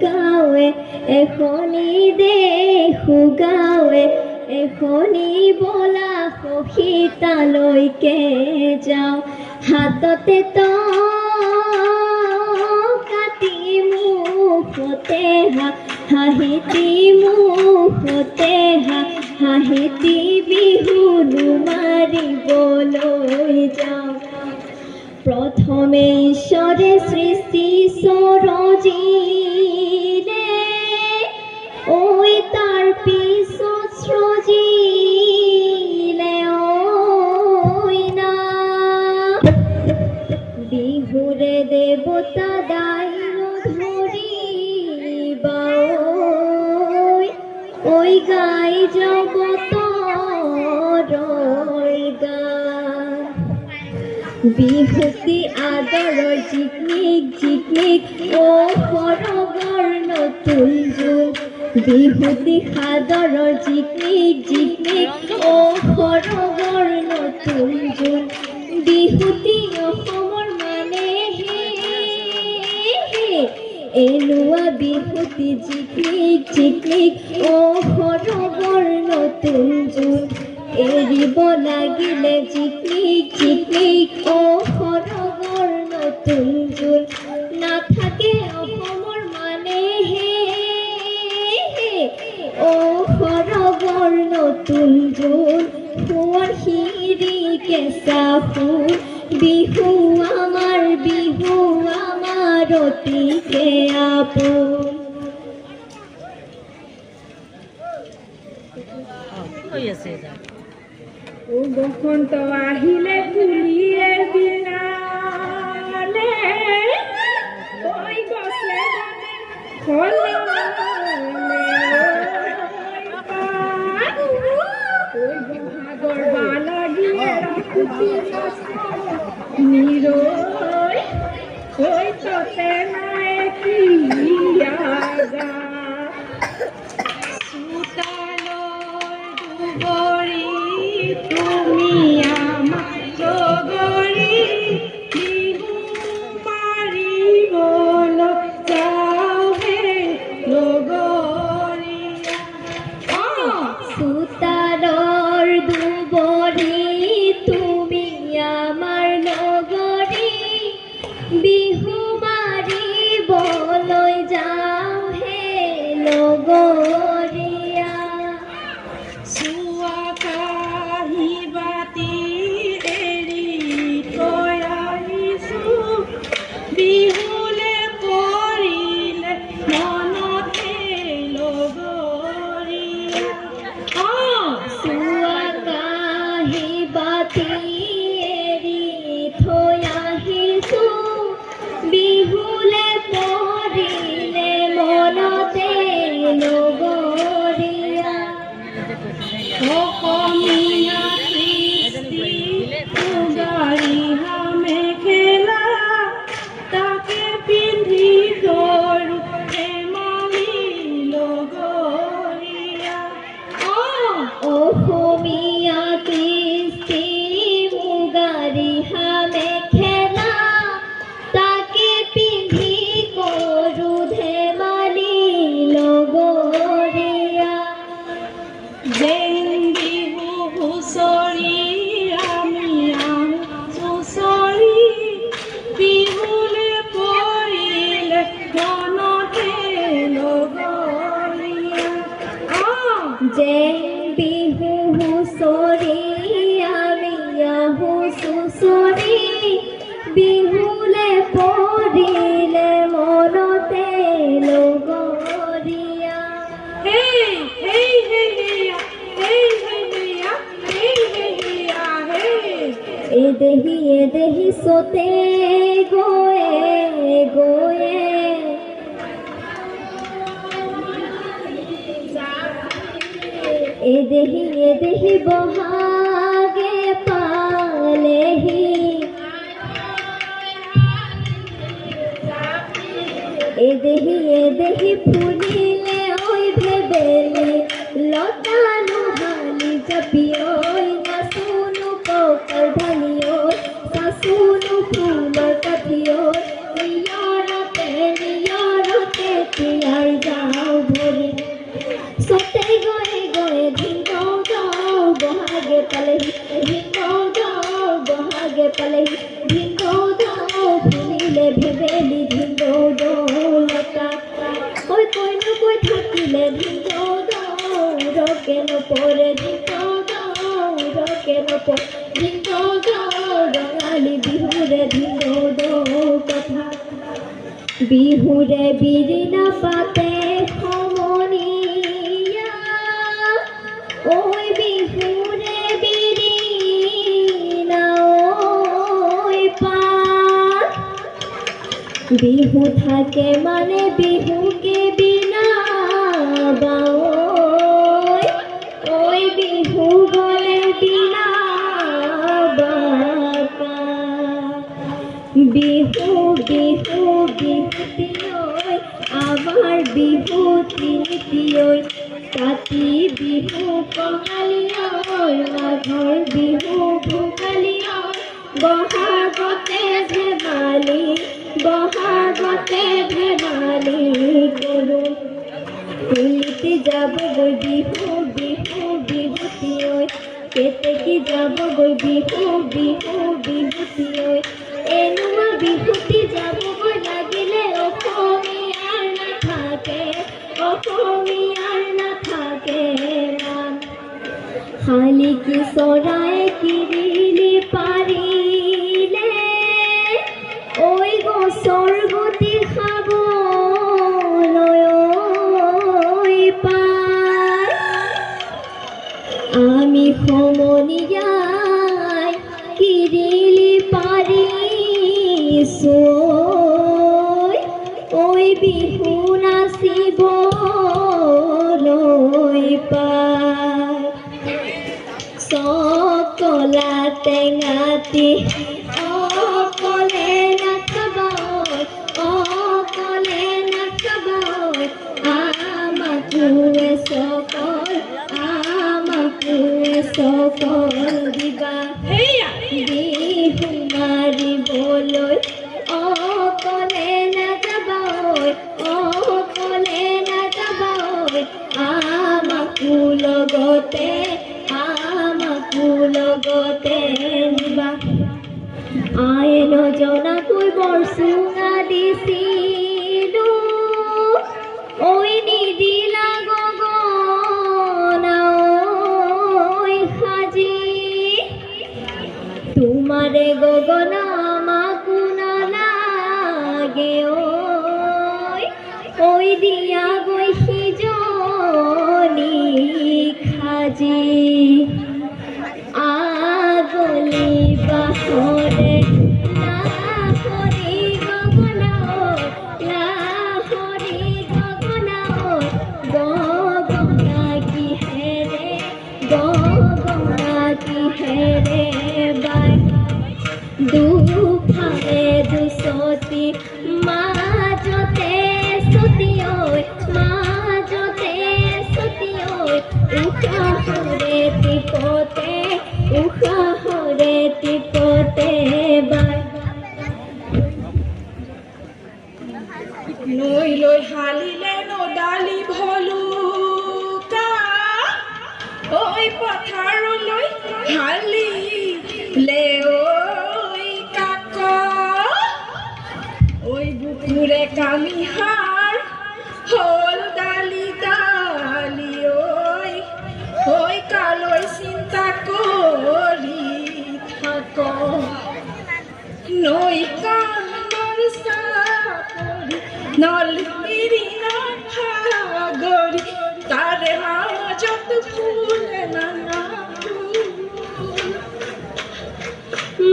গাঁৱে এখনি দেখো গাঁৱে এখনি বলা সীতালৈকে যাওঁ হাততে তো কাটি মুখতে হাঁহিতি মুখতে হাঁহিতি বিহুনো মাৰিবলৈ যাওঁ প্ৰথমে ঈশ্বৰে সৃষ্টি সৰজিলে ঐ তাৰ পিছত সৃজিলে ঐ না বিহুৰে দেৱতা দায়িত্ব ধৰিবা ঐ গাই জগতৰ গান বিহুতি আদৰৰ জিকমিক জিকমিক ও সৰগৰ নতুন যুগ বিহুতি সাদৰৰ জিকমিক জিকমিক ও সৰগৰ নতুন যুগ বিহুতি অসমৰ মানে এনুৱা বিহুতি জিকমিক জিকমিক ও সৰগৰ নতুন যুগ এৰিব লাগিলে জিকমিক জিকমিক ও সৰগৰ নতুন যুগ নাথাকে অসমৰ মানে ও সৰগৰ নতুন যুগ সোঁৱৰ সিৰি কেঁচা ফুল বিহু আমাৰ অতিকে আপোন ও বসন্ত আহিলে কুলিয়ে বিনালে ঐ গছে ফলে ঐ বহাগৰ বালাগিয়ে ৰাখুতি নিৰৈ ঐ ততে নাই কিয়াগা বিহু মাৰিবলৈ যাওঁ হে লগৰীয়া চুৱা কাঁহী বাতি এৰি থৈ আহিছোঁ বিহুলে কৰিলে মনতে লগৰীয়া চুৱা কাঁহী বাতি এৰি থৈ আহিছোঁ বিহুলে পৰিলে মনতে লগৰীয়া অসমীয়া কৃষ্টি মুগাৰী মেখেলা তাকে পিন্ধি গৰু ধেমালি লগৰীয়া অসমীয়া কৃষ্টি মুগাৰী মেখেলা তাকে পিন্ধি কৰো ধেমালি লগৰীয়া জেং বিহু হুঁচৰি আমি হুঁচৰি বিহুলে পৰিলে মনতে লগৰীয়া জেং বিহু হুঁচৰি আমি হুঁচৰি বিহুলে পৰিলে মনতে লগৰীয়া এদেহি চতে গয়ে গয়ে এদেহি বহাগে পালেহি এদেহি ফুলিলে ঐ ভেবেলি লতানো হালি জাপি ঐ নাচুনো পকৰ ঢালি ঐ চাচুনো ফুলৰ কাঠি ঐ নিয়ৰতে ভিন্ন ৰঙালী বিহুৰে ভিন্ন কথা বিহুৰে বিৰিণা পাতে সমনীয়া ঐ বিহুৰে বিৰিণা ঐ পাত বিহু থাকে মানে বিহুকে বিনা বাওই ঐ বিহু গলে বিনা বাকা বিহু বিহু বিহুতি ঐ আমার বিহু তিনিটি ঐ কাতি বিহু কঙালী ঐ মাঘৰ বিহু ভোগালী ঐ বহাগতে ধেমালি বহাগতে ধেমালি কৰো কুলিতে যাবগৈ বিহু বিহু বিহুতি ঐ কেতেকী যাবগৈ বিহু বিহু বিহুতি ঐ এনুৱা বিহুতি যাবগৈ লাগিলে অসমীয়াৰ নাথাকে মান শালিকী চৰাই কিৰিলি পাৰিলে ঐ গছৰ গুটি খাবলৈ ঐ পায় আমি সমনীয়াই কিৰিলি পাৰিছো ঐ বিহু নাচিবলৈ পায় চকলা টেঙাতি অকলে নাখাবই আমাকোৱে চকল দিবা বিহু মাৰিবলৈ অকলে নাযাবই আমাকো লগতে নিবা আই নজনাকৈ বৰচুঙা দিছিলো ঐ নিদিলা গগনা ঐ সাজি তোমাৰে গগনা আমাকো নালাগে ঐ দিয়া গৈ সিজনী খাজি আগলি বাহৰে লাহৰি গগনা কিহেৰে বাই দুফালে দুচতি মাজতে চতি উশাহৰে টিপতে বাই নৈ লৈ হালিলে নদালি ভলুকা ঐ পথাৰলৈ হালিলে ঐ কাক ঐ বুকুৰে কামিহাৰ হ'ল দালি ঐ কালৈ চিন্তা কৰি থাক নৈ কামৰ চাপৰি নলপিৰি নাথাগৰি তাৰে মাজত ফুলে নানা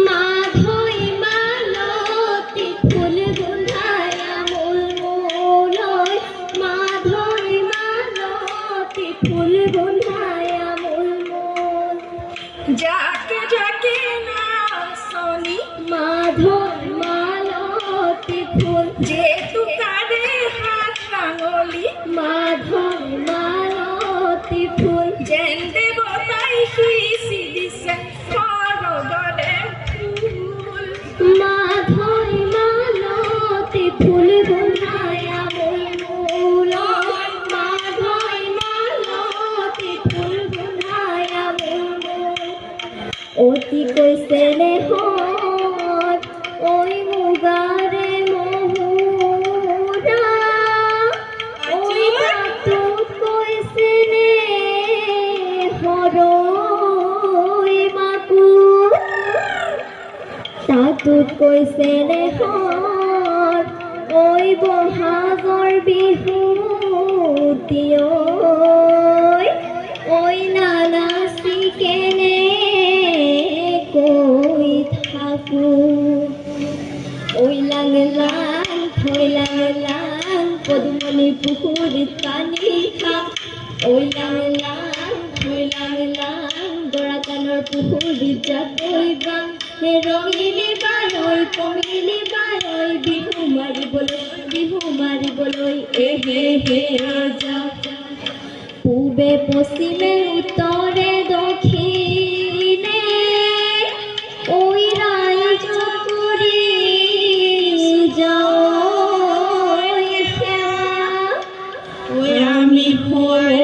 মাধৈ মালতী ফুল গোন্ধায় আমোল মোলৈ মাধৈ মালতী ফুল গোন্ধায় আমোল মোল যাকে যাকে নাচনি মাধৈ মালতী ফুল যেহেতু তাৰে হাত আঙলি মাধৈ মালতী ফুল যেন দেৱতাই সিঁচি দিছে সৰগৰে ফুল মাধৈ মালতী ফুল গোন্ধায় আমোল মোলৈ মাধৈ মালতী ফুল গোন্ধায় আমোল মোল অতিকৈ চেনেহত ঐ মুগাৰে মহুৰা ঐ তাতোকৈ চেনেহৰ ঐ মাকো মনটোত কৈছে দেশৰ ঐ বহাগৰ বিহুতি ঐ নানাচি কেনে কৈ থাকো ঐ লাং লাং থৈ লাং লাং পদুমণি পুখুৰীত পানী খাম ঐ লাং লাং থৈ লাং লাং দৰাকানৰ পুখুৰীত যাকৈ বাম হে ৰঙিলি বাই কমিলি বাই বিহু মাৰিবলৈ হে যাওঁ পূবে পশ্চিমে উত্তৰে দক্ষিণে ঐ ৰাইজ কৰি যাওঁ সেৱা ঐ আমি সৰু